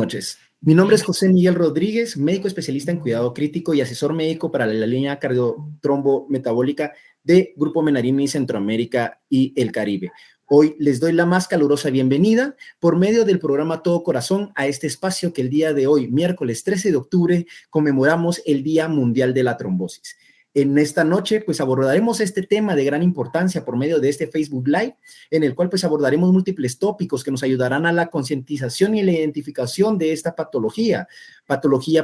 Noches. Mi nombre es José Miguel Rodríguez, médico especialista en cuidado crítico y asesor médico para la línea cardiotrombometabólica de Grupo Menarini Centroamérica y el Caribe. Hoy les doy la más calurosa bienvenida por medio del programa Todo Corazón a este espacio que el día de hoy, miércoles 13 de octubre, conmemoramos el Día Mundial de la Trombosis. En esta noche, pues abordaremos este tema de gran importancia por medio de este Facebook Live, en el cual pues abordaremos múltiples tópicos que nos ayudarán a la concientización y la identificación de esta patología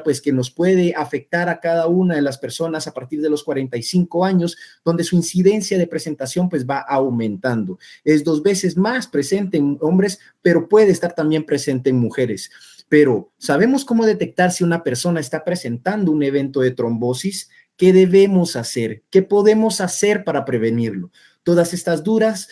pues que nos puede afectar a cada una de las personas a partir de los 45 años, donde su incidencia de presentación pues va aumentando. Es 2 veces más presente en hombres, pero puede estar también presente en mujeres. Pero, ¿sabemos cómo detectar si una persona está presentando un evento de trombosis? ¿Qué debemos hacer? ¿Qué podemos hacer para prevenirlo? Todas estas dudas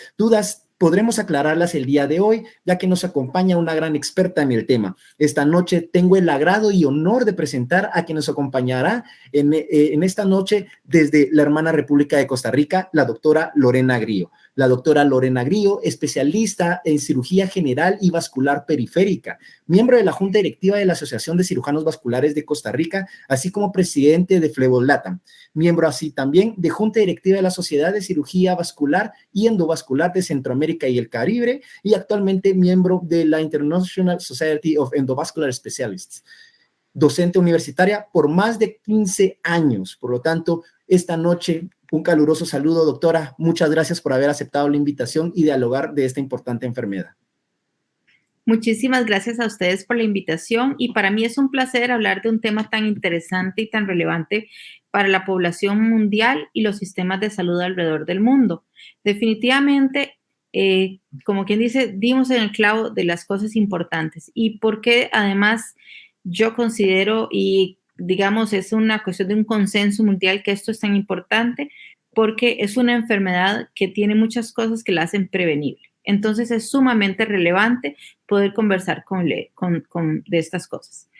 podremos aclararlas el día de hoy, ya que nos acompaña una gran experta en el tema. Esta noche tengo el agrado y honor de presentar a quien nos acompañará en esta noche desde la hermana República de Costa Rica, la doctora Lorena Grillo. La doctora Lorena Grillo, especialista en cirugía general y vascular periférica, miembro de la Junta Directiva de la Asociación de Cirujanos Vasculares de Costa Rica, así como presidente de Flebolatam, miembro así también de Junta Directiva de la Sociedad de Cirugía Vascular y Endovascular de Centroamérica y el Caribe, y actualmente miembro de la International Society of Endovascular Specialists. Docente universitaria por más de 15 años. Por lo tanto, esta noche, un caluroso saludo, doctora. Muchas gracias por haber aceptado la invitación y dialogar de esta importante enfermedad. Muchísimas gracias a ustedes por la invitación y para mí es un placer hablar de un tema tan interesante y tan relevante para la población mundial y los sistemas de salud alrededor del mundo. Definitivamente, como quien dice, dimos en el clavo de las cosas importantes y porque además yo considero y digamos es una cuestión de un consenso mundial que esto es tan importante porque es una enfermedad que tiene muchas cosas que la hacen prevenible. Entonces es sumamente relevante poder conversar de estas cosas.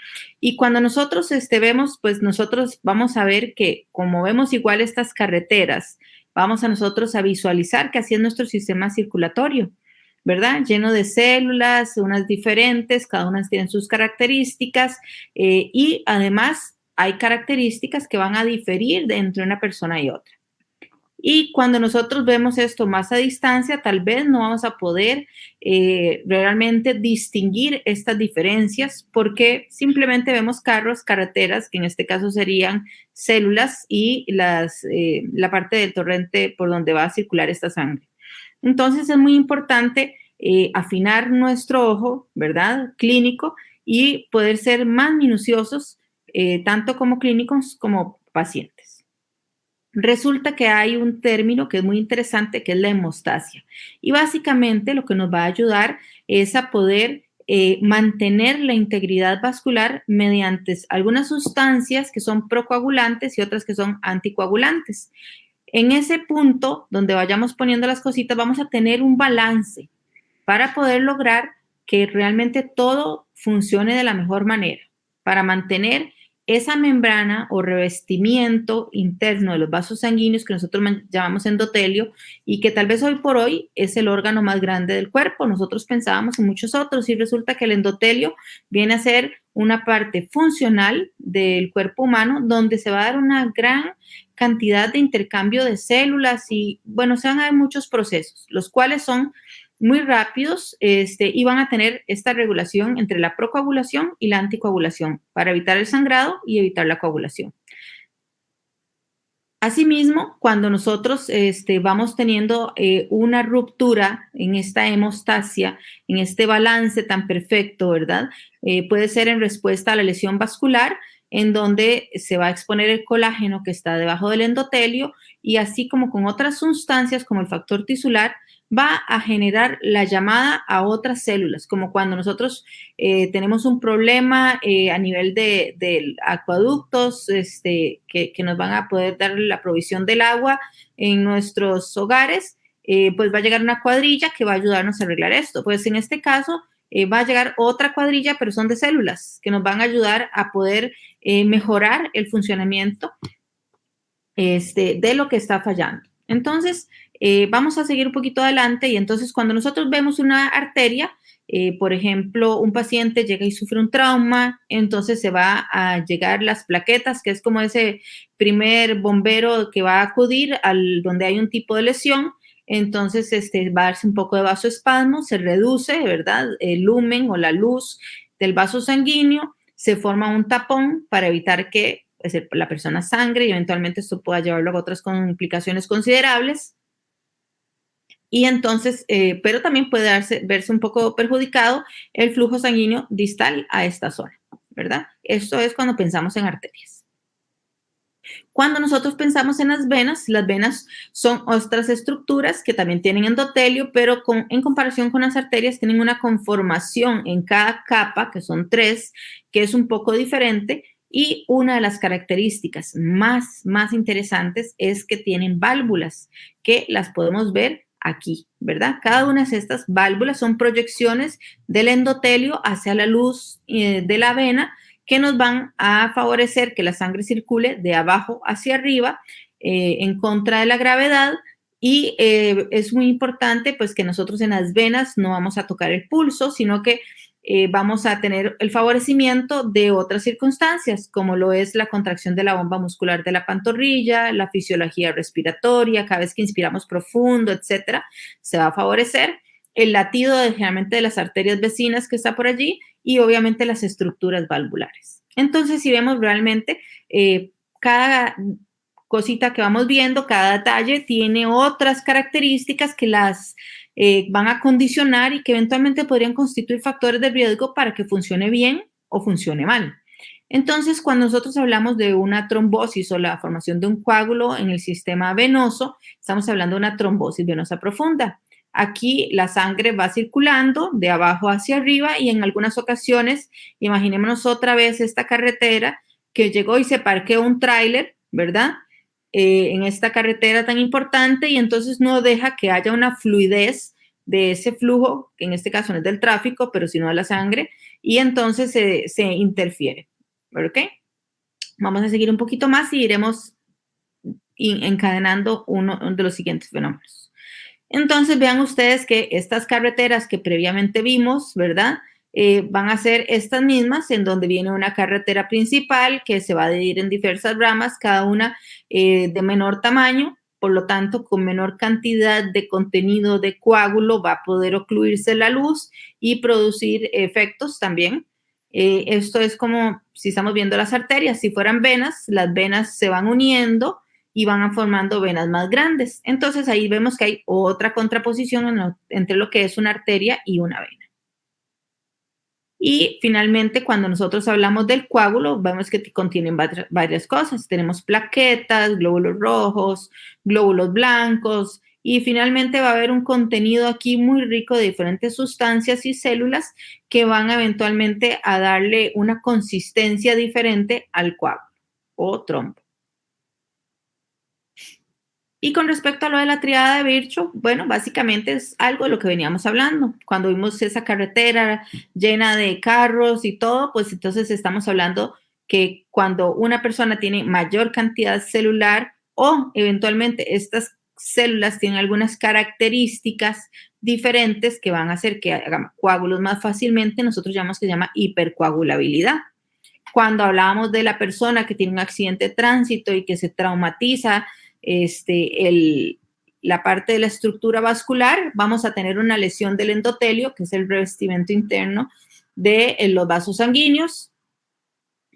Y cuando nosotros vemos, pues nosotros vamos a ver que como vemos igual estas carreteras, vamos a nosotros a visualizar que así es nuestro sistema circulatorio, ¿verdad? Lleno de células, unas diferentes, cada una tiene sus características y además hay características que van a diferir de entre una persona y otra. Y cuando nosotros vemos esto más a distancia, tal vez no vamos a poder realmente distinguir estas diferencias porque simplemente vemos carros, carreteras, que en este caso serían células y la parte del torrente por donde va a circular esta sangre. Entonces es muy importante afinar nuestro ojo, ¿verdad? Clínico y poder ser más minuciosos, tanto como clínicos como pacientes. Resulta que hay un término que es muy interesante, que es la hemostasia. Y básicamente lo que nos va a ayudar es a poder mantener la integridad vascular mediante algunas sustancias que son procoagulantes y otras que son anticoagulantes. En ese punto donde vayamos poniendo las cositas, vamos a tener un balance para poder lograr que realmente todo funcione de la mejor manera, para mantener esa membrana o revestimiento interno de los vasos sanguíneos que nosotros llamamos endotelio y que tal vez hoy por hoy es el órgano más grande del cuerpo. Nosotros pensábamos en muchos otros y resulta que el endotelio viene a ser una parte funcional del cuerpo humano donde se va a dar una gran cantidad de intercambio de células y bueno, se van a ver muchos procesos, los cuales son muy rápidos y van a tener esta regulación entre la procoagulación y la anticoagulación para evitar el sangrado y evitar la coagulación. Asimismo, cuando nosotros vamos teniendo una ruptura en esta hemostasia, en este balance tan perfecto, ¿verdad? Puede ser en respuesta a la lesión vascular, en donde se va a exponer el colágeno que está debajo del endotelio y así como con otras sustancias como el factor tisular, va a generar la llamada a otras células, como cuando nosotros tenemos un problema a nivel de acueductos que nos van a poder dar la provisión del agua en nuestros hogares, pues va a llegar una cuadrilla que va a ayudarnos a arreglar esto. Pues en este caso va a llegar otra cuadrilla, pero son de células que nos van a ayudar a poder mejorar el funcionamiento de lo que está fallando. Entonces, vamos a seguir un poquito adelante y entonces cuando nosotros vemos una arteria, Por ejemplo, un paciente llega y sufre un trauma, entonces se va a llegar las plaquetas, que es como ese primer bombero que va a acudir al donde hay un tipo de lesión. Entonces, va a darse un poco de vasoespasmo, se reduce, ¿verdad? El lumen o la luz del vaso sanguíneo, se forma un tapón para evitar que pues, la persona sangre y eventualmente esto pueda llevarlo a otras complicaciones considerables. Y entonces, pero también puede verse un poco perjudicado el flujo sanguíneo distal a esta zona, ¿verdad? Esto es cuando pensamos en arterias. Cuando nosotros pensamos en las venas son otras estructuras que también tienen endotelio, pero en comparación con las arterias tienen una conformación en cada capa, que son 3, que es un poco diferente. Y una de las características más interesantes es que tienen válvulas, que las podemos ver aquí, ¿verdad? Cada una de estas válvulas son proyecciones del endotelio hacia la luz de la vena, que nos van a favorecer que la sangre circule de abajo hacia arriba en contra de la gravedad. Y es muy importante pues que nosotros en las venas no vamos a tocar el pulso, sino que vamos a tener el favorecimiento de otras circunstancias, como lo es la contracción de la bomba muscular de la pantorrilla, la fisiología respiratoria, cada vez que inspiramos profundo, etcétera, se va a favorecer el latido generalmente de las arterias vecinas que está por allí y obviamente las estructuras valvulares. Entonces, si vemos realmente cada cosita que vamos viendo, cada detalle tiene otras características que las van a condicionar y que eventualmente podrían constituir factores de riesgo para que funcione bien o funcione mal. Entonces, cuando nosotros hablamos de una trombosis o la formación de un coágulo en el sistema venoso, estamos hablando de una trombosis venosa profunda. Aquí la sangre va circulando de abajo hacia arriba y en algunas ocasiones, imaginémonos otra vez esta carretera que llegó y se parqueó un tráiler, ¿verdad? En esta carretera tan importante y entonces no deja que haya una fluidez de ese flujo, que en este caso no es del tráfico, pero sino de la sangre, y entonces se interfiere. ¿Ok? Vamos a seguir un poquito más y iremos encadenando uno de los siguientes fenómenos. Entonces vean ustedes que estas carreteras que previamente vimos, ¿verdad? Van a ser estas mismas, en donde viene una carretera principal que se va a dividir en diversas ramas, cada una de menor tamaño, por lo tanto, con menor cantidad de contenido de coágulo va a poder ocluirse la luz y producir efectos también. Esto es como si estamos viendo las arterias, si fueran venas, las venas se van uniendo y van formando venas más grandes. Entonces ahí vemos que hay otra contraposición entre lo que es una arteria y una vena. Y finalmente, cuando nosotros hablamos del coágulo, vemos que contienen varias cosas. Tenemos plaquetas, glóbulos rojos, glóbulos blancos, y finalmente va a haber un contenido aquí muy rico de diferentes sustancias y células que van eventualmente a darle una consistencia diferente al coágulo o trombo. Y con respecto a lo de la triada de Virchow, bueno, básicamente es algo de lo que veníamos hablando. Cuando vimos esa carretera llena de carros y todo, pues entonces estamos hablando que cuando una persona tiene mayor cantidad celular o eventualmente estas células tienen algunas características diferentes que van a hacer que hagan coágulos más fácilmente, nosotros llamamos que se llama hipercoagulabilidad. Cuando hablábamos de la persona que tiene un accidente de tránsito y que se traumatiza, la parte de la estructura vascular, vamos a tener una lesión del endotelio, que es el revestimiento interno de los vasos sanguíneos,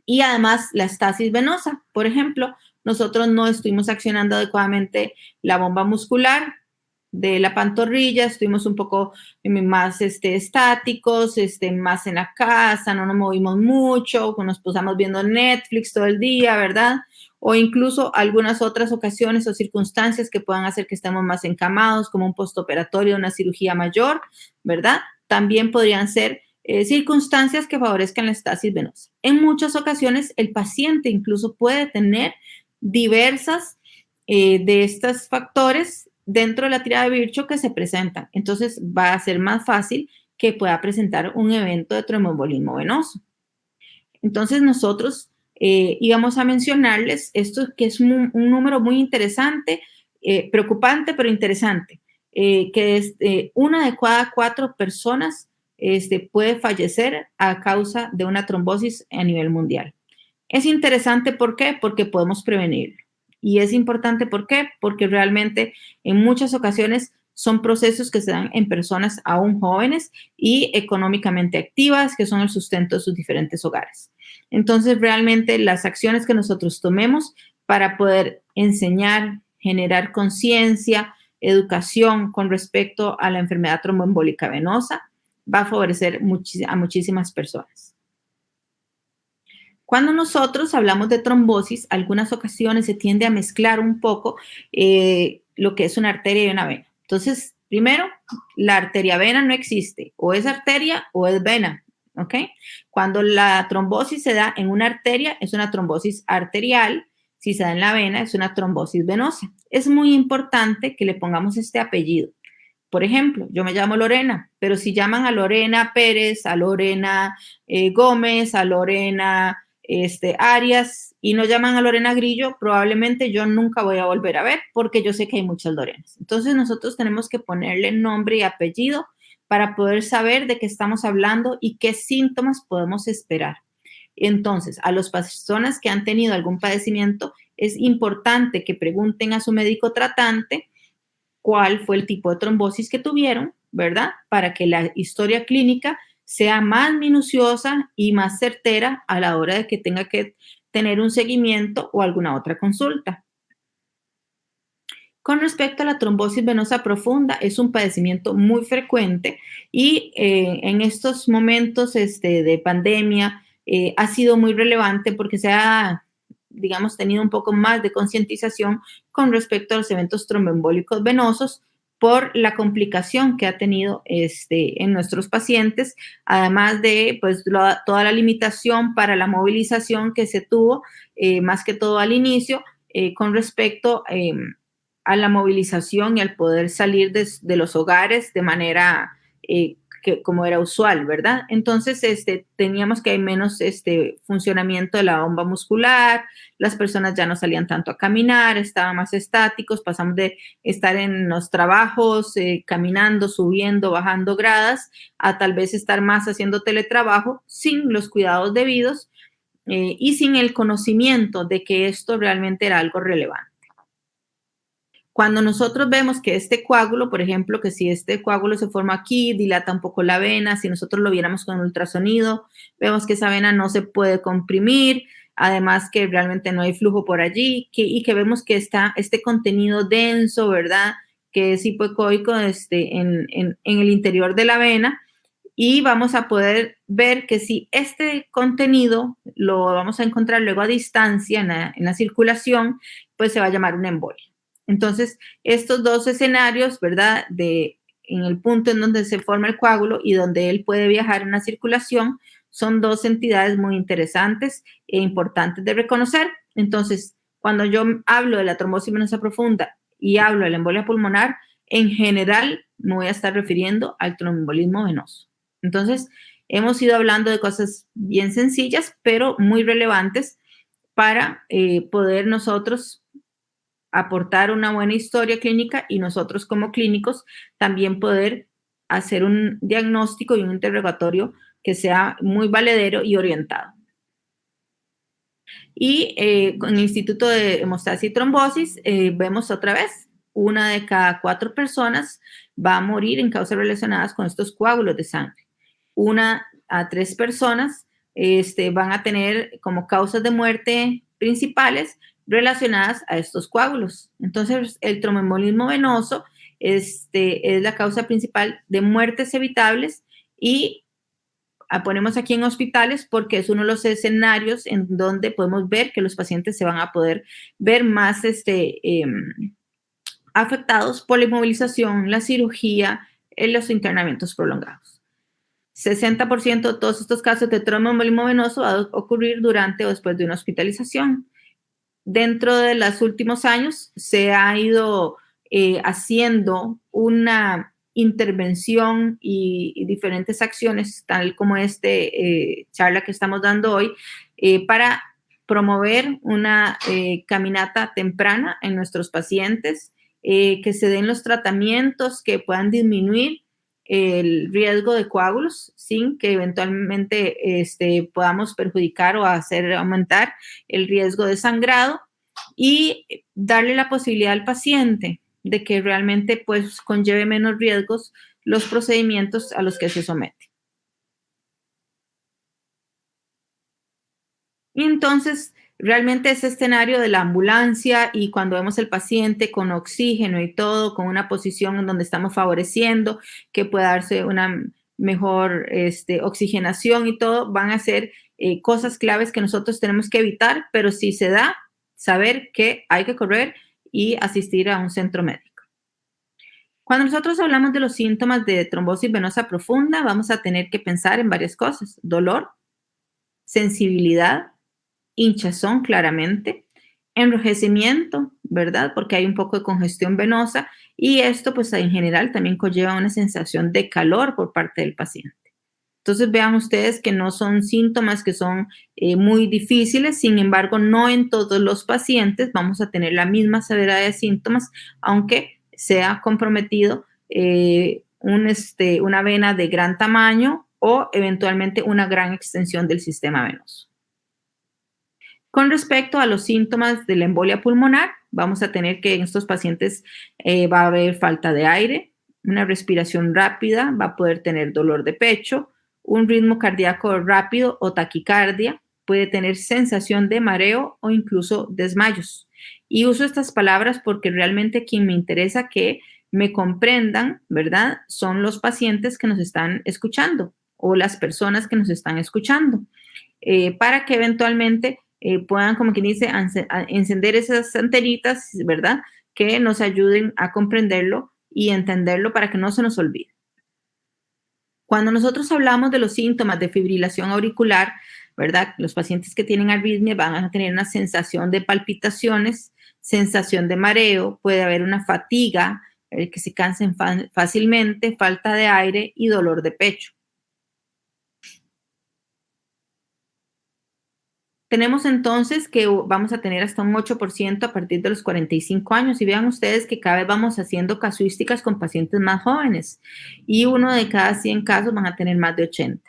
y además la estasis venosa. Por ejemplo, nosotros no estuvimos accionando adecuadamente la bomba muscular de la pantorrilla, estuvimos un poco más estáticos, más en la casa, no nos movimos mucho, nos pasamos viendo Netflix todo el día, ¿verdad? O incluso algunas otras ocasiones o circunstancias que puedan hacer que estemos más encamados, como un postoperatorio de una cirugía mayor, ¿verdad? También podrían ser circunstancias que favorezcan la estasis venosa. En muchas ocasiones, el paciente incluso puede tener diversas de estos factores dentro de la triada de Virchow que se presentan. Entonces, va a ser más fácil que pueda presentar un evento de tromboembolismo venoso. Entonces, nosotros íbamos a mencionarles esto que es un número muy interesante, preocupante, pero interesante, que es una de cada 4 personas puede fallecer a causa de una trombosis a nivel mundial. Es interesante, ¿por qué? Porque podemos prevenirlo. Y es importante, ¿por qué? Porque realmente en muchas ocasiones son procesos que se dan en personas aún jóvenes y económicamente activas, que son el sustento de sus diferentes hogares. Entonces, realmente las acciones que nosotros tomemos para poder enseñar, generar conciencia, educación con respecto a la enfermedad tromboembólica venosa, va a favorecer a muchísimas personas. Cuando nosotros hablamos de trombosis, algunas ocasiones se tiende a mezclar un poco lo que es una arteria y una vena. Entonces, primero, la arteria-vena no existe, o es arteria o es vena, ¿ok? Cuando la trombosis se da en una arteria, es una trombosis arterial. Si se da en la vena, es una trombosis venosa. Es muy importante que le pongamos este apellido. Por ejemplo, yo me llamo Lorena, pero si llaman a Lorena Pérez, a Lorena Gómez, a Lorena Arias y no llaman a Lorena Grillo, probablemente yo nunca voy a volver a ver porque yo sé que hay muchas Lorenas. Entonces nosotros tenemos que ponerle nombre y apellido para poder saber de qué estamos hablando y qué síntomas podemos esperar. Entonces, a las personas que han tenido algún padecimiento, es importante que pregunten a su médico tratante cuál fue el tipo de trombosis que tuvieron, ¿verdad? Para que la historia clínica sea más minuciosa y más certera a la hora de que tenga que tener un seguimiento o alguna otra consulta. Con respecto a la trombosis venosa profunda, es un padecimiento muy frecuente y en estos momentos de pandemia ha sido muy relevante porque se ha, digamos, tenido un poco más de concientización con respecto a los eventos tromboembólicos venosos por la complicación que ha tenido en nuestros pacientes, además de pues, toda la limitación para la movilización que se tuvo, más que todo al inicio, con respecto a la movilización y al poder salir de los hogares de manera como era usual, ¿verdad? Entonces, teníamos que hay menos funcionamiento de la bomba muscular, las personas ya no salían tanto a caminar, estaban más estáticos, pasamos de estar en los trabajos, caminando, subiendo, bajando gradas, a tal vez estar más haciendo teletrabajo sin los cuidados debidos y sin el conocimiento de que esto realmente era algo relevante. Cuando nosotros vemos que este coágulo, por ejemplo, que si este coágulo se forma aquí, dilata un poco la vena, si nosotros lo viéramos con ultrasonido, vemos que esa vena no se puede comprimir, además que realmente no hay flujo por allí y que vemos que está este contenido denso, ¿verdad? Que es hipoecoico en el interior de la vena y vamos a poder ver que si este contenido lo vamos a encontrar luego a distancia en la circulación, pues se va a llamar una embolia. Entonces, estos dos escenarios, ¿verdad? En el punto en donde se forma el coágulo y donde él puede viajar en la circulación, son dos entidades muy interesantes e importantes de reconocer. Entonces, cuando yo hablo de la trombosis venosa profunda y hablo de la embolia pulmonar, en general me voy a estar refiriendo al tromboembolismo venoso. Entonces, hemos ido hablando de cosas bien sencillas, pero muy relevantes para poder nosotros aportar una buena historia clínica y nosotros como clínicos también poder hacer un diagnóstico y un interrogatorio que sea muy valedero y orientado. Y con el Instituto de Hemostasia y Trombosis vemos otra vez, una de cada 4 personas va a morir en causas relacionadas con estos coágulos de sangre. 1 a 3 personas van a tener como causas de muerte principales relacionadas a estos coágulos. Entonces, el tromboembolismo venoso es la causa principal de muertes evitables y ponemos aquí en hospitales porque es uno de los escenarios en donde podemos ver que los pacientes se van a poder ver más afectados por la inmovilización, la cirugía, los internamientos prolongados. 60% de todos estos casos de tromboembolismo venoso va a ocurrir durante o después de una hospitalización. Dentro de los últimos años se ha ido haciendo una intervención y diferentes acciones, tal como charla que estamos dando hoy, para promover una caminata temprana en nuestros pacientes, que se den los tratamientos que puedan disminuir el riesgo de coágulos sin que eventualmente podamos perjudicar o hacer aumentar el riesgo de sangrado, y darle la posibilidad al paciente de que realmente pues conlleve menos riesgos los procedimientos a los que se somete. Y entonces, realmente ese escenario de la ambulancia y cuando vemos el paciente con oxígeno y todo, con una posición en donde estamos favoreciendo que pueda darse una mejor oxigenación y todo, van a ser cosas claves que nosotros tenemos que evitar, pero si se da, saber que hay que correr y asistir a un centro médico. Cuando nosotros hablamos de los síntomas de trombosis venosa profunda, vamos a tener que pensar en varias cosas: dolor, sensibilidad, hinchazón claramente, enrojecimiento, ¿verdad? Porque hay un poco de congestión venosa, y esto pues en general también conlleva una sensación de calor por parte del paciente. Entonces vean ustedes que no son síntomas que son muy difíciles, sin embargo no en todos los pacientes vamos a tener la misma severidad de síntomas, aunque sea comprometido una vena de gran tamaño o eventualmente una gran extensión del sistema venoso. Con respecto a los síntomas de la embolia pulmonar, vamos a tener que en estos pacientes va a haber falta de aire, una respiración rápida, va a poder tener dolor de pecho, un ritmo cardíaco rápido o taquicardia, puede tener sensación de mareo o incluso desmayos. Y uso estas palabras porque realmente quien me interesa que me comprendan, ¿verdad?, son los pacientes que nos están escuchando o las personas que nos están escuchando, para que eventualmente puedan, como quien dice, encender esas antenitas, ¿verdad?, que nos ayuden a comprenderlo y entenderlo para que no se nos olvide. Cuando nosotros hablamos de los síntomas de fibrilación auricular, ¿verdad?, los pacientes que tienen arritmia van a tener una sensación de palpitaciones, sensación de mareo, puede haber una fatiga, que se cansen fácilmente, falta de aire y dolor de pecho. Tenemos entonces que vamos a tener hasta un 8% a partir de los 45 años, y vean ustedes que cada vez vamos haciendo casuísticas con pacientes más jóvenes, y uno de cada 100 casos van a tener más de 80.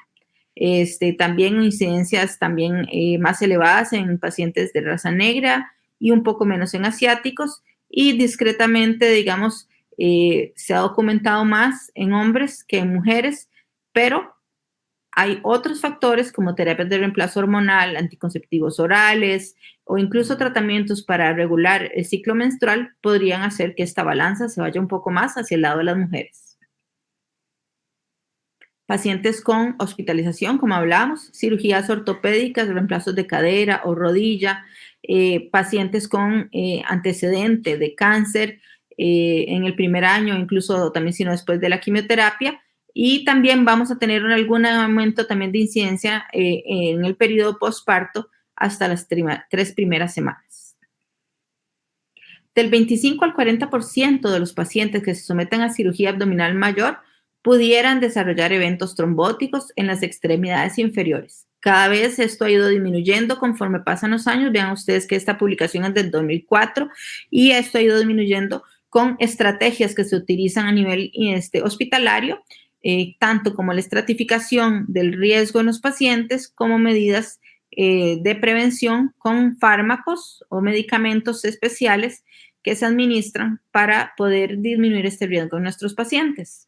También incidencias también más elevadas en pacientes de raza negra y un poco menos en asiáticos, y discretamente, digamos, se ha documentado más en hombres que en mujeres, pero hay otros factores como terapias de reemplazo hormonal, anticonceptivos orales o incluso tratamientos para regular el ciclo menstrual podrían hacer que esta balanza se vaya un poco más hacia el lado de las mujeres. Pacientes con hospitalización, como hablábamos, cirugías ortopédicas, reemplazos de cadera o rodilla, pacientes con antecedente de cáncer en el primer año, incluso también si no después de la quimioterapia. Y también vamos a tener algún aumento también de incidencia en el periodo postparto hasta las 3 primeras semanas. Del 25 al 40% de los pacientes que se someten a cirugía abdominal mayor pudieran desarrollar eventos trombóticos en las extremidades inferiores. Cada vez esto ha ido disminuyendo conforme pasan los años. Vean ustedes que esta publicación es del 2004 y esto ha ido disminuyendo con estrategias que se utilizan a nivel hospitalario, tanto como la estratificación del riesgo en los pacientes como medidas de prevención con fármacos o medicamentos especiales que se administran para poder disminuir este riesgo en nuestros pacientes.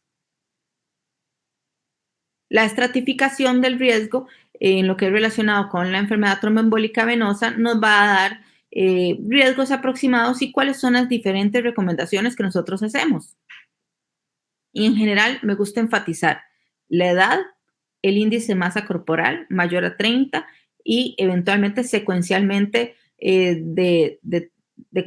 La estratificación del riesgo en lo que es relacionado con la enfermedad tromboembólica venosa nos va a dar riesgos aproximados y cuáles son las diferentes recomendaciones que nosotros hacemos. Y en general me gusta enfatizar la edad, el índice de masa corporal mayor a 30 y eventualmente secuencialmente de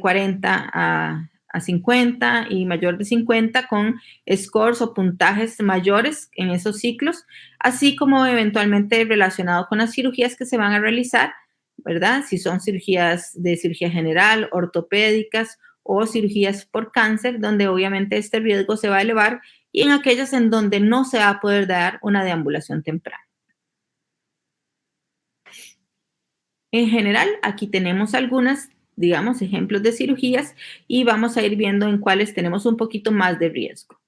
40 a 50 y mayor de 50 con scores o puntajes mayores en esos ciclos, así como eventualmente relacionado con las cirugías que se van a realizar, ¿verdad? Si son cirugías de cirugía general, ortopédicas o cirugías por cáncer, donde obviamente este riesgo se va a elevar, y en aquellas en donde no se va a poder dar una deambulación temprana. En general, aquí tenemos algunas, digamos, ejemplos de cirugías y vamos a ir viendo en cuáles tenemos un poquito más de riesgo.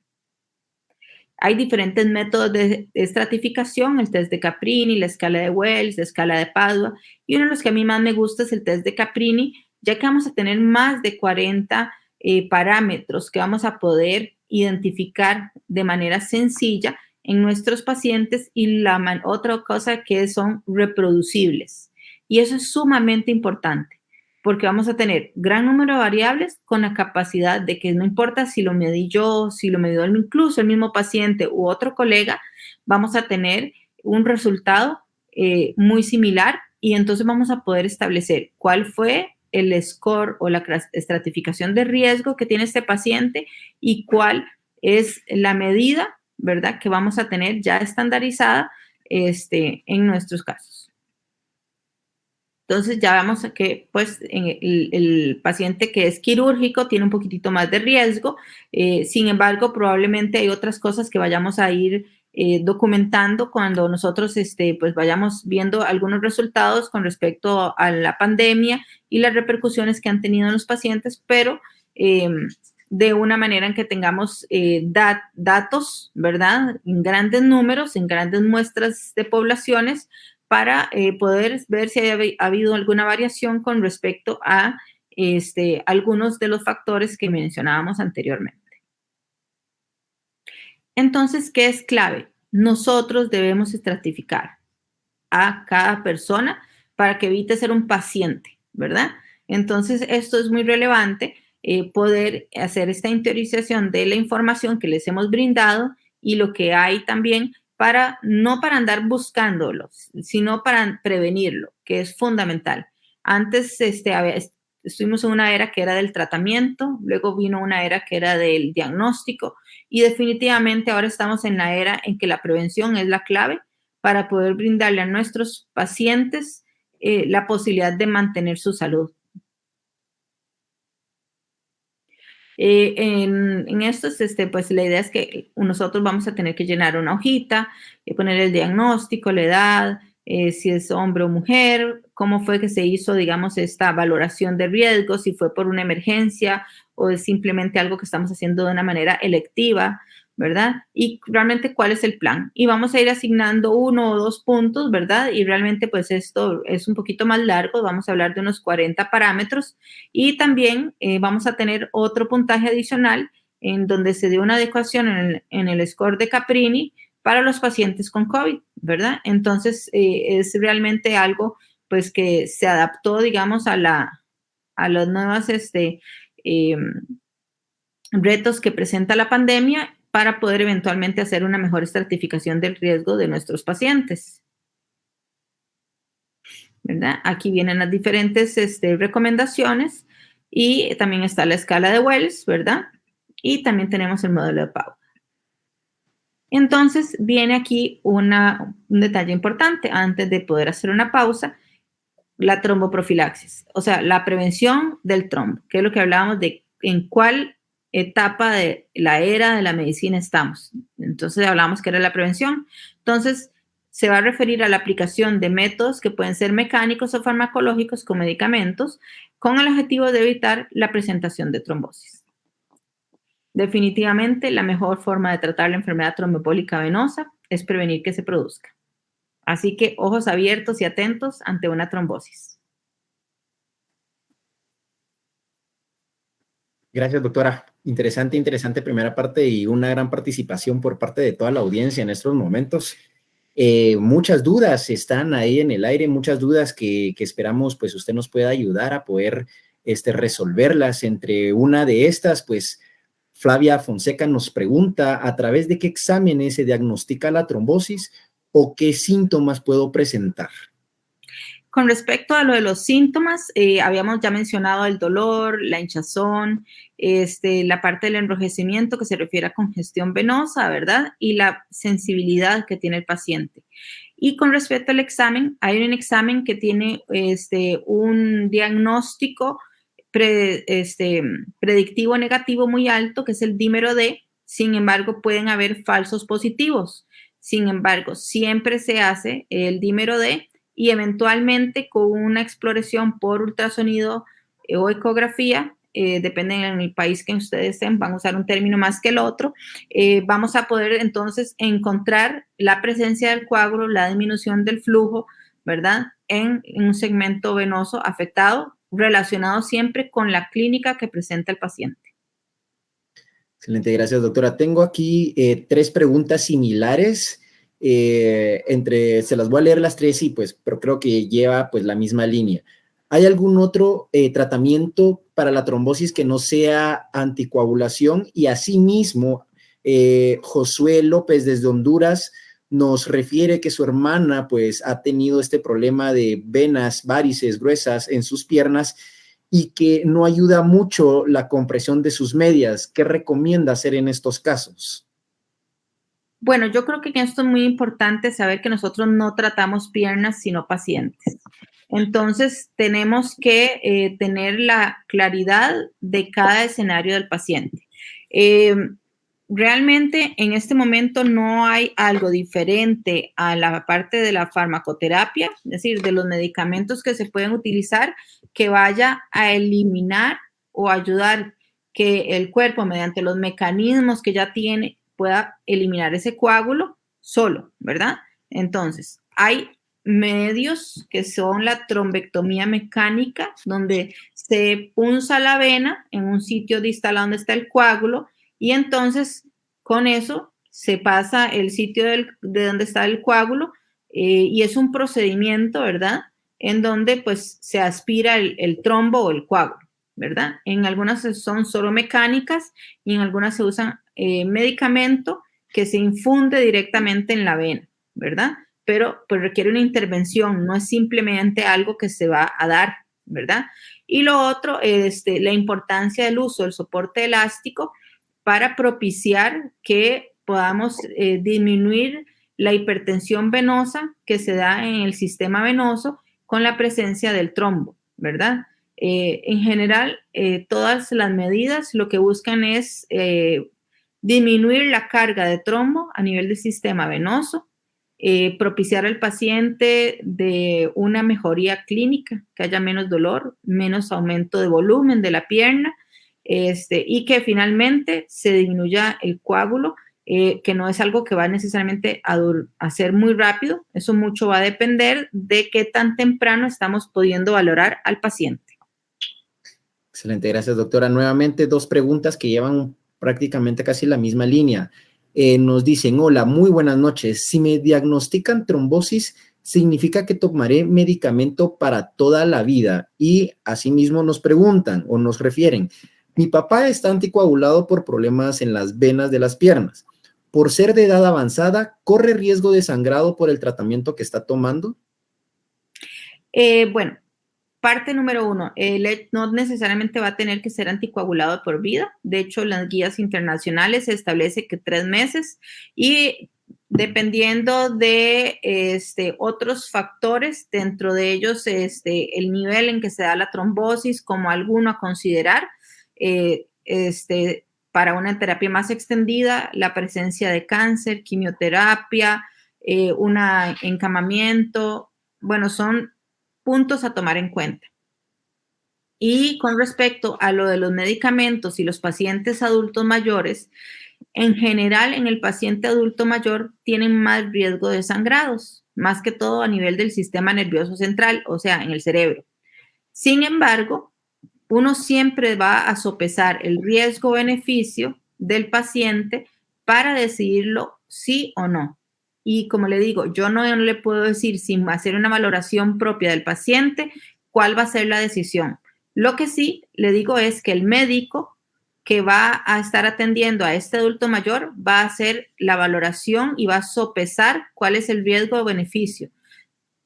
Hay diferentes métodos de estratificación, el test de Caprini, la escala de Wells, la escala de Padua, y uno de los que a mí más me gusta es el test de Caprini, ya que vamos a tener más de 40 parámetros que vamos a poder identificar de manera sencilla en nuestros pacientes y otra cosa que son reproducibles. Y eso es sumamente importante porque vamos a tener gran número de variables con la capacidad de que no importa si lo medí yo, si lo medió incluso el mismo paciente u otro colega, vamos a tener un resultado muy similar y entonces vamos a poder establecer cuál fue el score o la estratificación de riesgo que tiene este paciente y cuál es la medida, ¿verdad?, que vamos a tener ya estandarizada en nuestros casos. Entonces ya vemos que pues, el paciente que es quirúrgico tiene un poquitito más de riesgo, sin embargo probablemente hay otras cosas que vayamos a ir documentando cuando nosotros pues vayamos viendo algunos resultados con respecto a la pandemia y las repercusiones que han tenido en los pacientes, pero de una manera en que tengamos datos, ¿verdad?, en grandes números, en grandes muestras de poblaciones, para poder ver si ha habido alguna variación con respecto a algunos de los factores que mencionábamos anteriormente. Entonces, ¿qué es clave? Nosotros debemos estratificar a cada persona para que evite ser un paciente, ¿verdad? Entonces, esto es muy relevante, poder hacer esta interiorización de la información que les hemos brindado y lo que hay también no para andar buscándolos, sino para prevenirlo, que es fundamental. Antes estuvimos en una era que era del tratamiento, luego vino una era que era del diagnóstico y definitivamente ahora estamos en la era en que la prevención es la clave para poder brindarle a nuestros pacientes la posibilidad de mantener su salud. En estos, pues la idea es que nosotros vamos a tener que llenar una hojita, poner el diagnóstico, la edad, si es hombre o mujer, cómo fue que se hizo, digamos, esta valoración de riesgo, si fue por una emergencia o es simplemente algo que estamos haciendo de una manera electiva, ¿verdad? Y realmente cuál es el plan. Y vamos a ir asignando 1 o 2 puntos, ¿verdad? Y realmente pues esto es un poquito más largo, vamos a hablar de unos 40 parámetros y también vamos a tener otro puntaje adicional en donde se dio una adecuación en el score de Caprini para los pacientes con COVID, ¿verdad? Entonces es realmente algo pues que se adaptó, digamos, a las nuevas retos que presenta la pandemia para poder eventualmente hacer una mejor estratificación del riesgo de nuestros pacientes, ¿verdad? Aquí vienen las diferentes recomendaciones y también está la escala de Wells, ¿verdad? Y también tenemos el modelo de Pau. Entonces, viene aquí un detalle importante antes de poder hacer una pausa, la tromboprofilaxis, o sea, la prevención del trombo, que es lo que hablábamos de en cuál etapa de la era de la medicina estamos. Entonces, hablábamos que era la prevención. Entonces, se va a referir a la aplicación de métodos que pueden ser mecánicos o farmacológicos con medicamentos con el objetivo de evitar la presentación de trombosis. Definitivamente, la mejor forma de tratar la enfermedad trombembólica venosa es prevenir que se produzca. Así que ojos abiertos y atentos ante una trombosis. Gracias, doctora. Interesante primera parte y una gran participación por parte de toda la audiencia en estos momentos. Muchas dudas están ahí en el aire, muchas dudas que esperamos pues usted nos pueda ayudar a poder resolverlas. Entre una de estas, pues Flavia Fonseca nos pregunta, ¿a través de qué exámenes se diagnostica la trombosis o qué síntomas puedo presentar? Con respecto a lo de los síntomas, habíamos ya mencionado el dolor, la hinchazón, la parte del enrojecimiento que se refiere a congestión venosa, ¿verdad? Y la sensibilidad que tiene el paciente. Y con respecto al examen, hay un examen que tiene un diagnóstico predictivo negativo muy alto, que es el dímero D. Sin embargo, pueden haber falsos positivos. Sin embargo, siempre se hace el dímero D y eventualmente con una exploración por ultrasonido o ecografía depende en el país que ustedes estén, van a usar un término más que el otro, vamos a poder entonces encontrar la presencia del coágulo, la disminución del flujo, ¿verdad? En un segmento venoso afectado, relacionado siempre con la clínica que presenta el paciente. Excelente, gracias, doctora. Tengo aquí 3 preguntas similares. Se las voy a leer las 3 pero creo que lleva pues la misma línea. ¿Hay algún otro tratamiento para la trombosis que no sea anticoagulación? Y asimismo, Josué López desde Honduras nos refiere que su hermana pues ha tenido este problema de venas, varices gruesas en sus piernas y que no ayuda mucho la compresión de sus medias. ¿Qué recomienda hacer en estos casos? Bueno, yo creo que esto es muy importante saber que nosotros no tratamos piernas, sino pacientes. Entonces, tenemos que tener la claridad de cada escenario del paciente. Realmente, en este momento no hay algo diferente a la parte de la farmacoterapia, es decir, de los medicamentos que se pueden utilizar, que vaya a eliminar o ayudar que el cuerpo, mediante los mecanismos que ya tiene, pueda eliminar ese coágulo solo, ¿verdad? Entonces, hay medios que son la trombectomía mecánica, donde se punza la vena en un sitio distal donde está el coágulo y entonces con eso se pasa el sitio de donde está el coágulo y es un procedimiento, ¿verdad? En donde pues se aspira el trombo o el coágulo, ¿verdad? En algunas son solo mecánicas y en algunas se usan medicamento que se infunde directamente en la vena, ¿verdad? Pero pues requiere una intervención, no es simplemente algo que se va a dar, ¿verdad? Y lo otro, la importancia del uso del soporte elástico para propiciar que podamos disminuir la hipertensión venosa que se da en el sistema venoso con la presencia del trombo, ¿verdad? En general, todas las medidas lo que buscan es disminuir la carga de trombo a nivel del sistema venoso, propiciar al paciente de una mejoría clínica, que haya menos dolor, menos aumento de volumen de la pierna, y que finalmente se disminuya el coágulo, que no es algo que va necesariamente a ser muy rápido, eso mucho va a depender de qué tan temprano estamos pudiendo valorar al paciente. Excelente, gracias, doctora. Nuevamente 2 preguntas que llevan prácticamente casi la misma línea. Nos dicen, hola, muy buenas noches. Si me diagnostican trombosis, ¿significa que tomaré medicamento para toda la vida? Y asimismo nos preguntan o nos refieren, mi papá está anticoagulado por problemas en las venas de las piernas. Por ser de edad avanzada, ¿corre riesgo de sangrado por el tratamiento que está tomando? Bueno, parte número 1, no necesariamente va a tener que ser anticoagulado por vida. De hecho, en las guías internacionales se establece que 3 meses y dependiendo de otros factores, dentro de ellos el nivel en que se da la trombosis como alguno a considerar, para una terapia más extendida, la presencia de cáncer, quimioterapia, un encamamiento, bueno, son puntos a tomar en cuenta. Y con respecto a lo de los medicamentos y los pacientes adultos mayores, en general en el paciente adulto mayor tienen más riesgo de sangrados, más que todo a nivel del sistema nervioso central, o sea, en el cerebro. Sin embargo, uno siempre va a sopesar el riesgo-beneficio del paciente para decidirlo sí o no. Y como le digo, yo no le puedo decir sin hacer una valoración propia del paciente cuál va a ser la decisión. Lo que sí le digo es que el médico que va a estar atendiendo a este adulto mayor va a hacer la valoración y va a sopesar cuál es el riesgo o beneficio,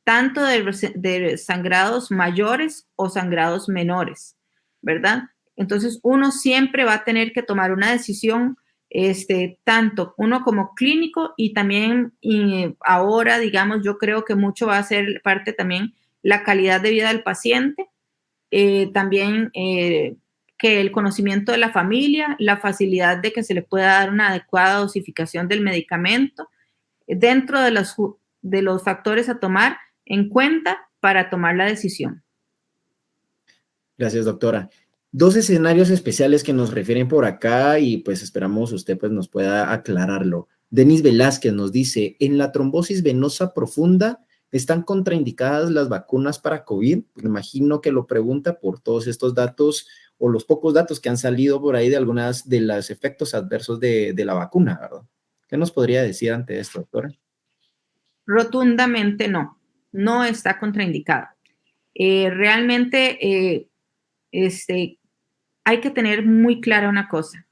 tanto de sangrados mayores o sangrados menores, ¿verdad? Entonces, uno siempre va a tener que tomar una decisión, tanto uno como clínico y también ahora, digamos, yo creo que mucho va a ser parte también la calidad de vida del paciente, también que el conocimiento de la familia, la facilidad de que se le pueda dar una adecuada dosificación del medicamento, dentro de los factores a tomar en cuenta para tomar la decisión. Gracias, doctora. Dos escenarios especiales que nos refieren por acá y pues esperamos usted pues nos pueda aclararlo. Denis Velázquez nos dice, en la trombosis venosa profunda, ¿están contraindicadas las vacunas para COVID? Me imagino que lo pregunta por todos estos datos o los pocos datos que han salido por ahí de algunas de los efectos adversos de la vacuna, ¿verdad? ¿Qué nos podría decir ante esto, doctora? Rotundamente no, no está contraindicado. Realmente hay que tener muy clara una cosa.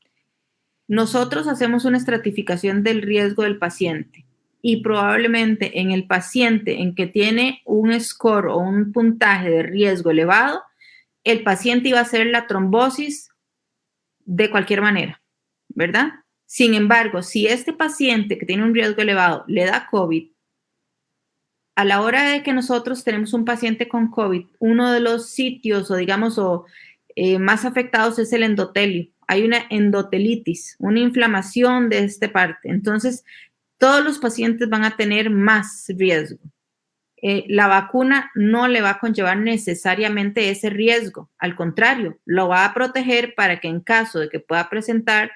Nosotros hacemos una estratificación del riesgo del paciente y probablemente en el paciente en que tiene un score o un puntaje de riesgo elevado, el paciente iba a hacer la trombosis de cualquier manera, ¿verdad? Sin embargo, si este paciente que tiene un riesgo elevado le da COVID, a la hora de que nosotros tenemos un paciente con COVID, uno de los sitios más afectados es el endotelio. Hay una endotelitis, una inflamación de esta parte. Entonces, todos los pacientes van a tener más riesgo. La vacuna no le va a conllevar necesariamente ese riesgo. Al contrario, lo va a proteger para que en caso de que pueda presentar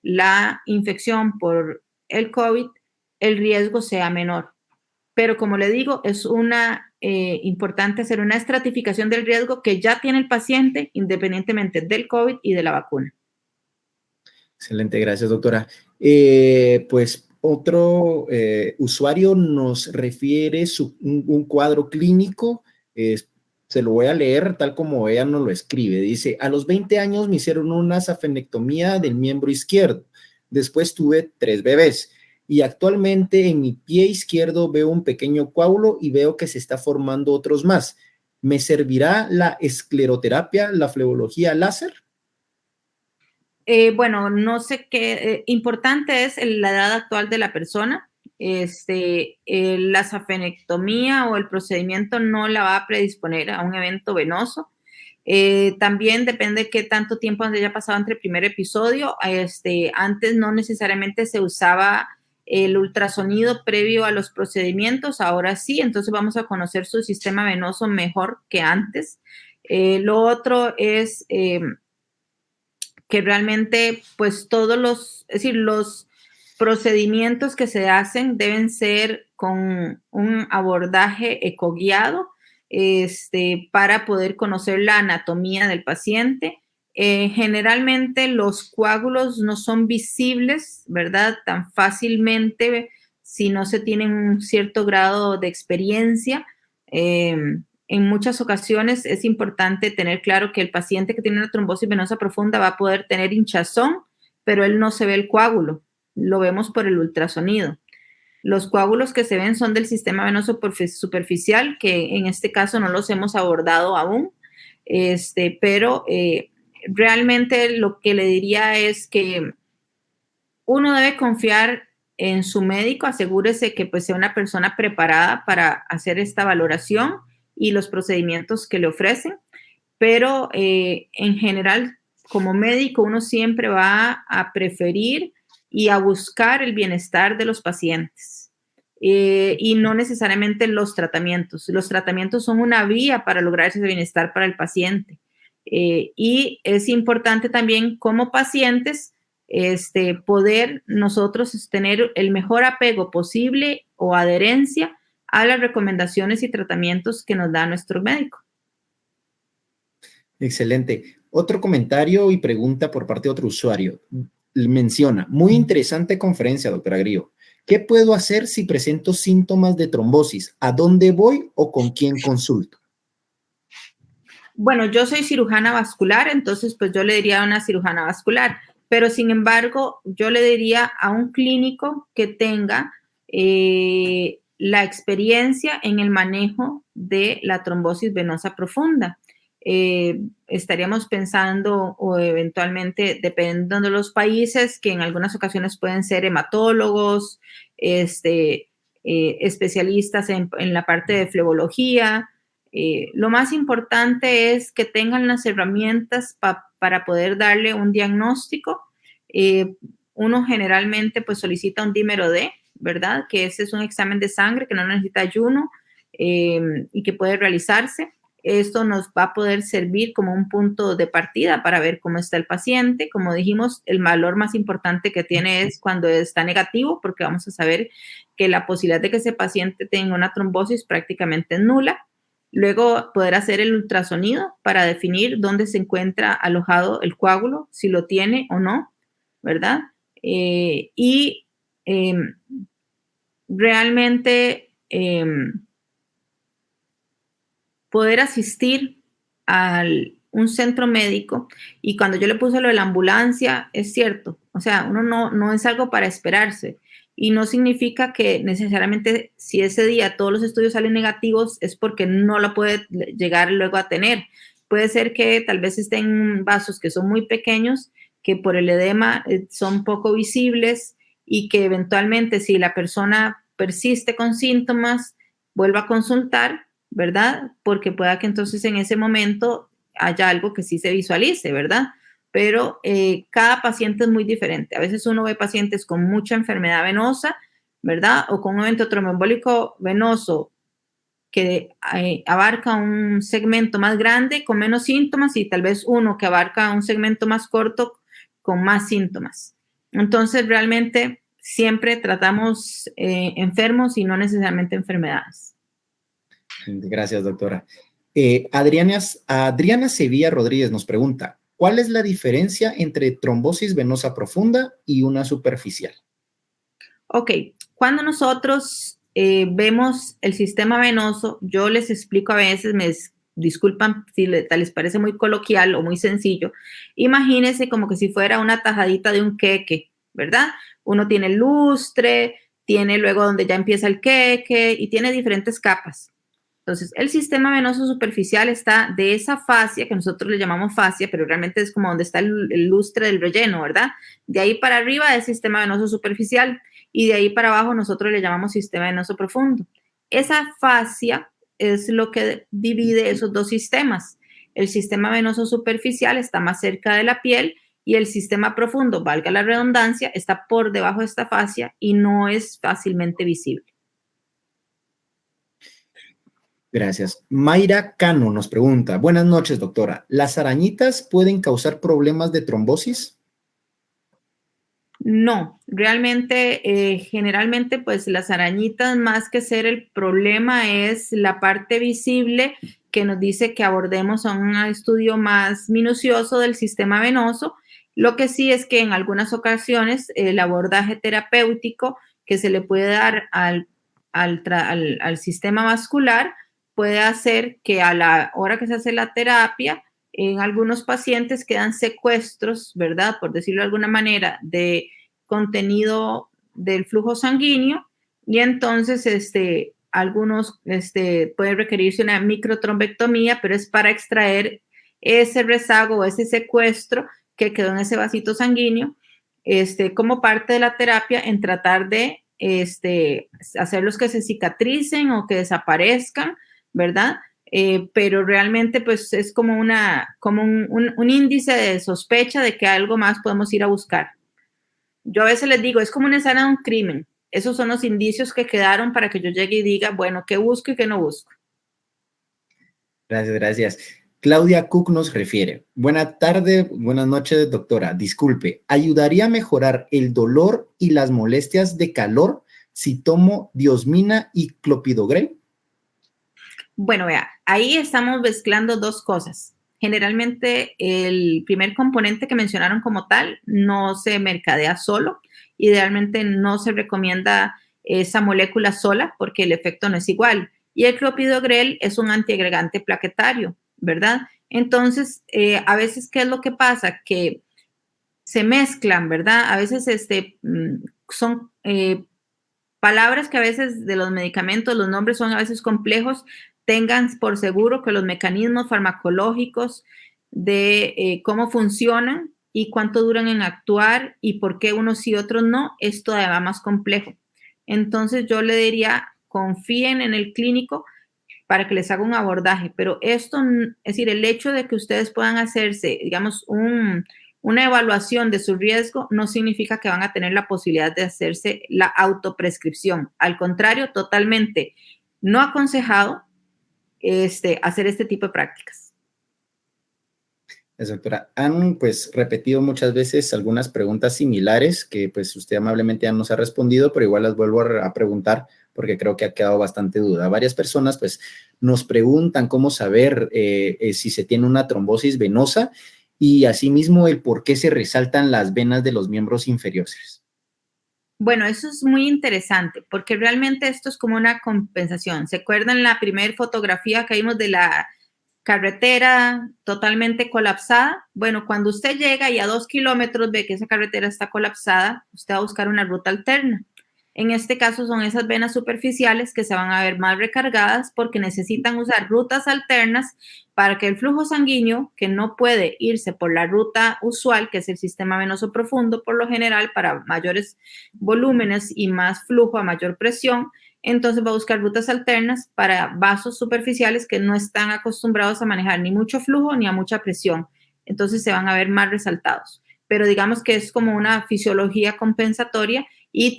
la infección por el COVID, el riesgo sea menor. Pero como le digo, es importante hacer una estratificación del riesgo que ya tiene el paciente independientemente del COVID y de la vacuna. Excelente, gracias, doctora. Pues otro usuario nos refiere un cuadro clínico, se lo voy a leer tal como ella nos lo escribe. Dice, a los 20 años me hicieron una safenectomía del miembro izquierdo. Después tuve 3 bebés. Y actualmente en mi pie izquierdo veo un pequeño coágulo y veo que se está formando otros más. ¿Me servirá la escleroterapia, la flebología láser? Bueno, no sé qué, importante es la edad actual de la persona. La safenectomía o el procedimiento no la va a predisponer a un evento venoso. También depende qué tanto tiempo haya pasado entre el primer episodio. Antes no necesariamente se usaba el ultrasonido previo a los procedimientos, ahora sí, entonces vamos a conocer su sistema venoso mejor que antes. Lo otro es que realmente pues los procedimientos que se hacen deben ser con un abordaje ecoguiado para poder conocer la anatomía del paciente. Generalmente los coágulos no son visibles, ¿verdad? Tan fácilmente si no se tiene un cierto grado de experiencia. En muchas ocasiones es importante tener claro que el paciente que tiene una trombosis venosa profunda va a poder tener hinchazón, pero él no se ve el coágulo, lo vemos por el ultrasonido. Los coágulos que se ven son del sistema venoso superficial, que en este caso no los hemos abordado aún, pero realmente lo que le diría es que uno debe confiar en su médico, asegúrese que pues sea una persona preparada para hacer esta valoración y los procedimientos que le ofrecen, pero en general, como médico, uno siempre va a preferir y a buscar el bienestar de los pacientes y no necesariamente los tratamientos. Los tratamientos son una vía para lograr ese bienestar para el paciente. Y es importante también como pacientes poder nosotros tener el mejor apego posible o adherencia a las recomendaciones y tratamientos que nos da nuestro médico. Excelente. Otro comentario y pregunta por parte de otro usuario. Menciona, muy interesante conferencia, doctora Grillo. ¿Qué puedo hacer si presento síntomas de trombosis? ¿A dónde voy o con quién consulto? Bueno, yo soy cirujana vascular, entonces pues yo le diría a una cirujana vascular, pero sin embargo yo le diría a un clínico que tenga la experiencia en el manejo de la trombosis venosa profunda. Estaríamos pensando o eventualmente, dependiendo de los países, que en algunas ocasiones pueden ser hematólogos, especialistas en la parte de flebología. Lo más importante es que tengan las herramientas para poder darle un diagnóstico. Uno generalmente pues solicita un dímero D, ¿verdad? Que ese es un examen de sangre que no necesita ayuno y que puede realizarse. esto nos va a poder servir como un punto de partida para ver cómo está el paciente. Como dijimos, el valor más importante que tiene es cuando está negativo, porque vamos a saber que la posibilidad de que ese paciente tenga una trombosis prácticamente es nula. Luego, poder hacer el ultrasonido para definir dónde se encuentra alojado el coágulo, si lo tiene o no, ¿verdad? Realmente poder asistir a un centro médico, y cuando yo le puse lo de la ambulancia, es cierto, o sea, uno no es algo para esperarse, y no significa que necesariamente si ese día todos los estudios salen negativos es porque no lo puede llegar luego a tener. Puede ser que tal vez estén vasos que son muy pequeños, que por el edema son poco visibles, y que eventualmente si la persona persiste con síntomas, vuelva a consultar, ¿verdad? Porque pueda que entonces en ese momento haya algo que sí se visualice, ¿verdad? Pero cada paciente es muy diferente. A veces uno ve pacientes con mucha enfermedad venosa, ¿verdad? O con un evento tromboembólico venoso que abarca un segmento más grande con menos síntomas, y tal vez uno que abarca un segmento más corto con más síntomas. Entonces, realmente siempre tratamos enfermos y no necesariamente enfermedades. Gracias, doctora. Adriana Sevilla Rodríguez nos pregunta, ¿cuál es la diferencia entre trombosis venosa profunda y una superficial? Ok, cuando nosotros vemos el sistema venoso, yo les explico a veces, me disculpan si les parece muy coloquial o muy sencillo, imagínense como que si fuera una tajadita de un queque, ¿verdad? Uno tiene el lustre, tiene luego donde ya empieza el queque y tiene diferentes capas. Entonces, el sistema venoso superficial está de esa fascia, que nosotros le llamamos fascia, pero realmente es como donde está el lustre del relleno, ¿verdad? De ahí para arriba es sistema venoso superficial, y de ahí para abajo nosotros le llamamos sistema venoso profundo. Esa fascia es lo que divide esos dos sistemas. El sistema venoso superficial está más cerca de la piel, y el sistema profundo, valga la redundancia, está por debajo de esta fascia y no es fácilmente visible. Gracias. Mayra Cano nos pregunta, buenas noches, doctora. ¿Las arañitas pueden causar problemas de trombosis? No, realmente, generalmente, pues las arañitas, más que ser el problema, es la parte visible que nos dice que abordemos a un estudio más minucioso del sistema venoso. Lo que sí es que en algunas ocasiones el abordaje terapéutico que se le puede dar al sistema vascular puede hacer que a la hora que se hace la terapia, en algunos pacientes quedan secuestros, ¿verdad? Por decirlo de alguna manera, de contenido del flujo sanguíneo, y entonces algunos puede requerirse una microtrombectomía, pero es para extraer ese rezago o ese secuestro que quedó en ese vasito sanguíneo, como parte de la terapia en tratar de hacerlos que se cicatricen o que desaparezcan, ¿verdad? Pero realmente pues es como un índice de sospecha de que algo más podemos ir a buscar. Yo a veces les digo, es como una escena de un crimen. Esos son los indicios que quedaron para que yo llegue y diga, bueno, ¿qué busco y qué no busco? Gracias, gracias. Claudia Cook nos refiere, buena tarde, buenas noches, doctora. Disculpe, ¿ayudaría a mejorar el dolor y las molestias de calor si tomo diosmina y clopidogrel? Bueno, vea, ahí estamos mezclando dos cosas. Generalmente el primer componente que mencionaron como tal no se mercadea solo. Idealmente no se recomienda esa molécula sola porque el efecto no es igual. Y el clopidogrel es un antiagregante plaquetario, ¿verdad? Entonces, a veces, ¿qué es lo que pasa? Que se mezclan, ¿verdad? A veces son palabras que a veces de los medicamentos, los nombres son a veces complejos. Tengan por seguro que los mecanismos farmacológicos de cómo funcionan y cuánto duran en actuar y por qué unos sí y otros no, es todavía más complejo. Entonces yo le diría, confíen en el clínico para que les haga un abordaje, pero esto, es decir, el hecho de que ustedes puedan hacerse, digamos, una evaluación de su riesgo no significa que van a tener la posibilidad de hacerse la autoprescripción. Al contrario, totalmente no aconsejado, hacer este tipo de prácticas. Doctora, han pues repetido muchas veces algunas preguntas similares que pues usted amablemente ya nos ha respondido, pero igual las vuelvo a preguntar porque creo que ha quedado bastante duda. Varias personas pues nos preguntan cómo saber si se tiene una trombosis venosa y asimismo el por qué se resaltan las venas de los miembros inferiores. Bueno, eso es muy interesante porque realmente esto es como una compensación. ¿Se acuerdan la primera fotografía que vimos de la carretera totalmente colapsada? Bueno, cuando usted llega y a 2 kilómetros ve que esa carretera está colapsada, usted va a buscar una ruta alterna. En este caso son esas venas superficiales que se van a ver más recargadas porque necesitan usar rutas alternas para que el flujo sanguíneo, que no puede irse por la ruta usual, que es el sistema venoso profundo por lo general para mayores volúmenes y más flujo a mayor presión, entonces va a buscar rutas alternas para vasos superficiales que no están acostumbrados a manejar ni mucho flujo ni a mucha presión. Entonces se van a ver más resaltados. Pero digamos que es como una fisiología compensatoria y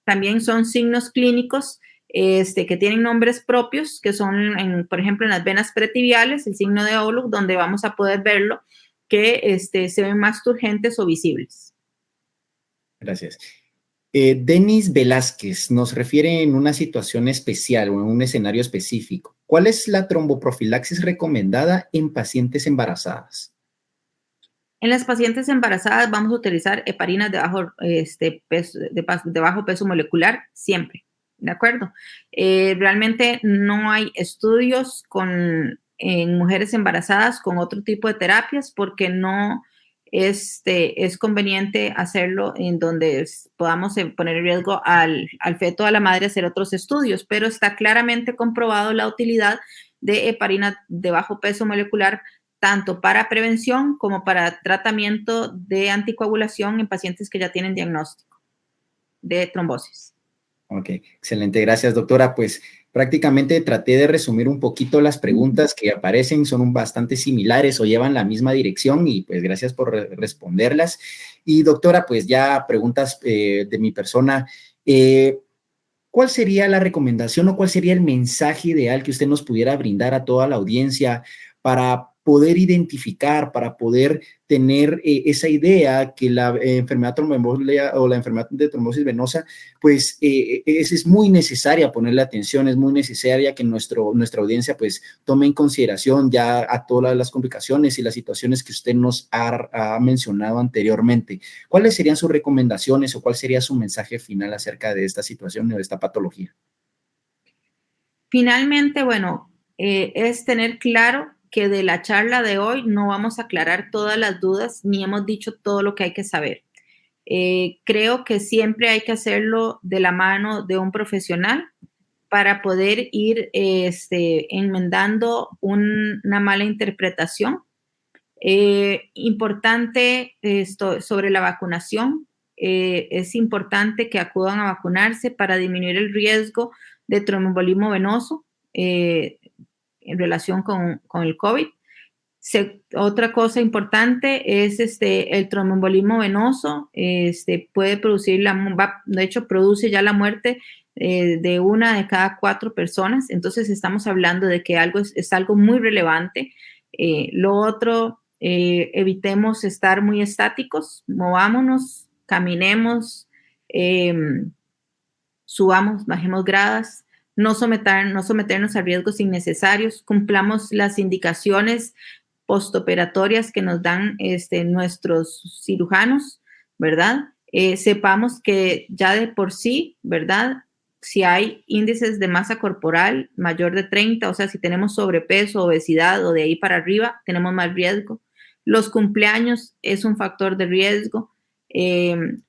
también son signos clínicos que tienen nombres propios, que son, por ejemplo, en las venas pretibiales, el signo de Ouluck, donde vamos a poder verlo, que se ven más turgentes o visibles. Gracias. Denis Velázquez nos refiere en una situación especial o en un escenario específico. ¿Cuál es la tromboprofilaxis recomendada en pacientes embarazadas? En las pacientes embarazadas vamos a utilizar heparinas de bajo peso molecular siempre, ¿de acuerdo? Realmente no hay estudios en mujeres embarazadas con otro tipo de terapias porque no es conveniente hacerlo en donde podamos poner en riesgo al feto, a la madre, hacer otros estudios, pero está claramente comprobado la utilidad de heparina de bajo peso molecular tanto para prevención como para tratamiento de anticoagulación en pacientes que ya tienen diagnóstico de trombosis. Ok, excelente. Gracias, doctora. Pues prácticamente traté de resumir un poquito las preguntas que aparecen, son bastante similares o llevan la misma dirección y pues gracias por responderlas. Y doctora, pues ya preguntas de mi persona. ¿Cuál sería la recomendación o cuál sería el mensaje ideal que usted nos pudiera brindar a toda la audiencia para poder identificar, para poder tener esa idea que la enfermedad tromboembolia o la enfermedad de trombosis venosa, pues es muy necesaria ponerle atención, es muy necesaria que nuestra audiencia pues tome en consideración ya a todas las complicaciones y las situaciones que usted nos ha mencionado anteriormente? ¿Cuáles serían sus recomendaciones o cuál sería su mensaje final acerca de esta situación o de esta patología? Finalmente, bueno, es tener claro que de la charla de hoy no vamos a aclarar todas las dudas ni hemos dicho todo lo que hay que saber. Creo que siempre hay que hacerlo de la mano de un profesional para poder ir enmendando una mala interpretación. Importante esto sobre la vacunación. Es importante que acudan a vacunarse para disminuir el riesgo de tromboembolismo venoso en relación con el COVID. Otra cosa importante es el tromboembolismo venoso. Puede producir, de hecho, produce ya la muerte de 1 de cada 4 personas. Entonces, estamos hablando de que es algo muy relevante. Lo otro, evitemos estar muy estáticos, movámonos, caminemos, subamos, bajemos gradas, no someternos a riesgos innecesarios, cumplamos las indicaciones postoperatorias que nos dan nuestros cirujanos, ¿verdad? Sepamos que ya de por sí, ¿verdad? Si hay índices de masa corporal mayor de 30, o sea, si tenemos sobrepeso, obesidad o de ahí para arriba, tenemos más riesgo. Los cumpleaños es un factor de riesgo.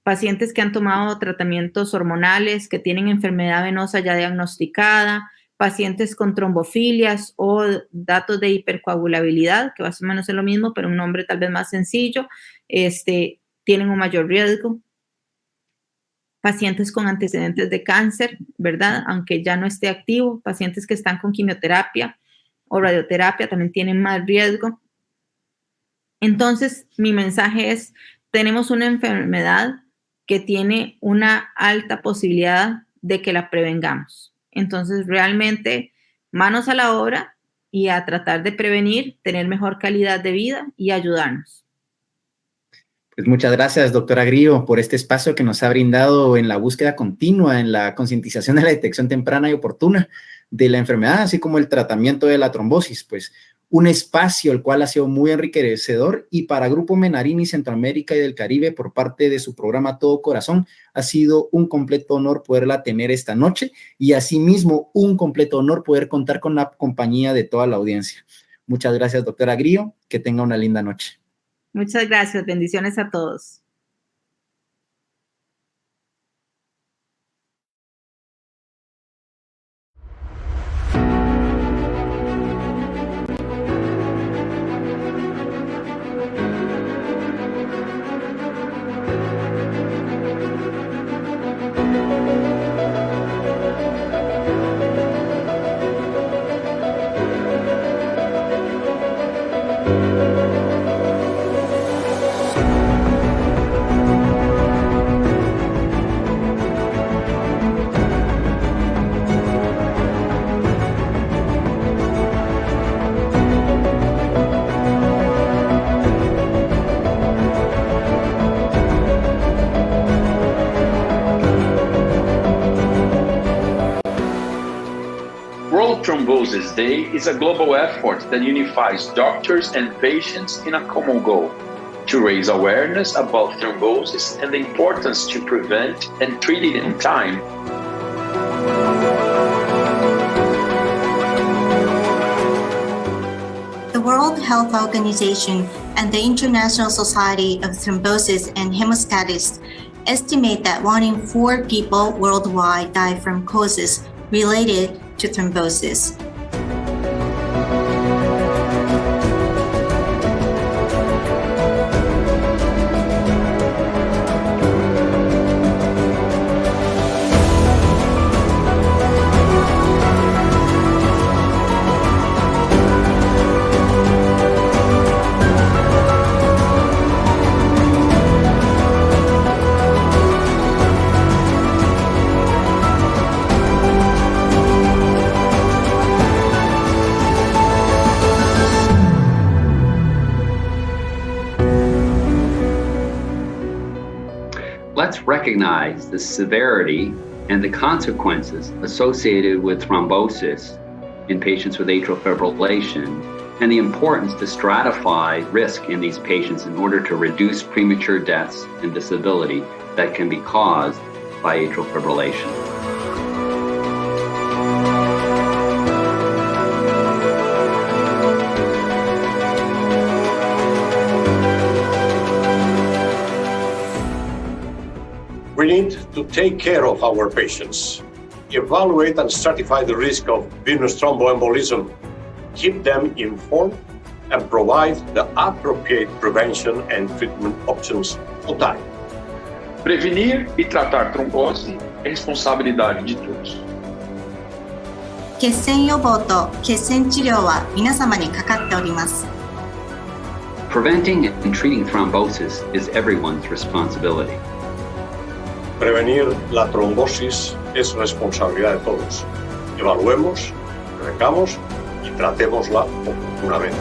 Pacientes que han tomado tratamientos hormonales, que tienen enfermedad venosa ya diagnosticada, pacientes con trombofilias o datos de hipercoagulabilidad, que más o menos es lo mismo, pero un nombre tal vez más sencillo, tienen un mayor riesgo. Pacientes con antecedentes de cáncer, ¿verdad? Aunque ya no esté activo, pacientes que están con quimioterapia o radioterapia también tienen más riesgo. Entonces, mi mensaje es, tenemos una enfermedad que tiene una alta posibilidad de que la prevengamos. Entonces, realmente Manos a la obra y a tratar de prevenir, tener mejor calidad de vida y ayudarnos. Pues muchas gracias, doctora Grillo, por este espacio que nos ha brindado en la búsqueda continua, en la concientización de la detección temprana y oportuna de la enfermedad, así como el tratamiento de la trombosis. Pues un espacio el cual ha sido muy enriquecedor, y para Grupo Menarini Centroamérica y del Caribe, por parte de su programa Todo Corazón, ha sido un completo honor poderla tener esta noche, y asimismo un completo honor poder contar con la compañía de toda la audiencia. Muchas gracias, doctora Grillo, que tenga una linda noche. Muchas gracias, bendiciones a todos. World Thrombosis Day is a global effort that unifies doctors and patients in a common goal to raise awareness about thrombosis and the importance to prevent and treat it in time. The World Health Organization and the International Society of Thrombosis and Hemostasis estimate that 1 in 4 people worldwide die from causes related to thrombosis. Let's recognize the severity and the consequences associated with thrombosis in patients with atrial fibrillation, and the importance to stratify risk in these patients in order to reduce premature deaths and disability that can be caused by atrial fibrillation. We need to take care of our patients, evaluate and stratify the risk of venous thromboembolism, keep them informed, and provide the appropriate prevention and treatment options on time. Prevenir e tratar trombose é responsabilidade de todos. 血栓予防と血栓治療は皆様にかかっております。 Preventing and treating thrombosis is everyone's responsibility. Prevenir la trombosis es responsabilidad de todos. Evaluemos, prevengamos y tratémosla oportunamente.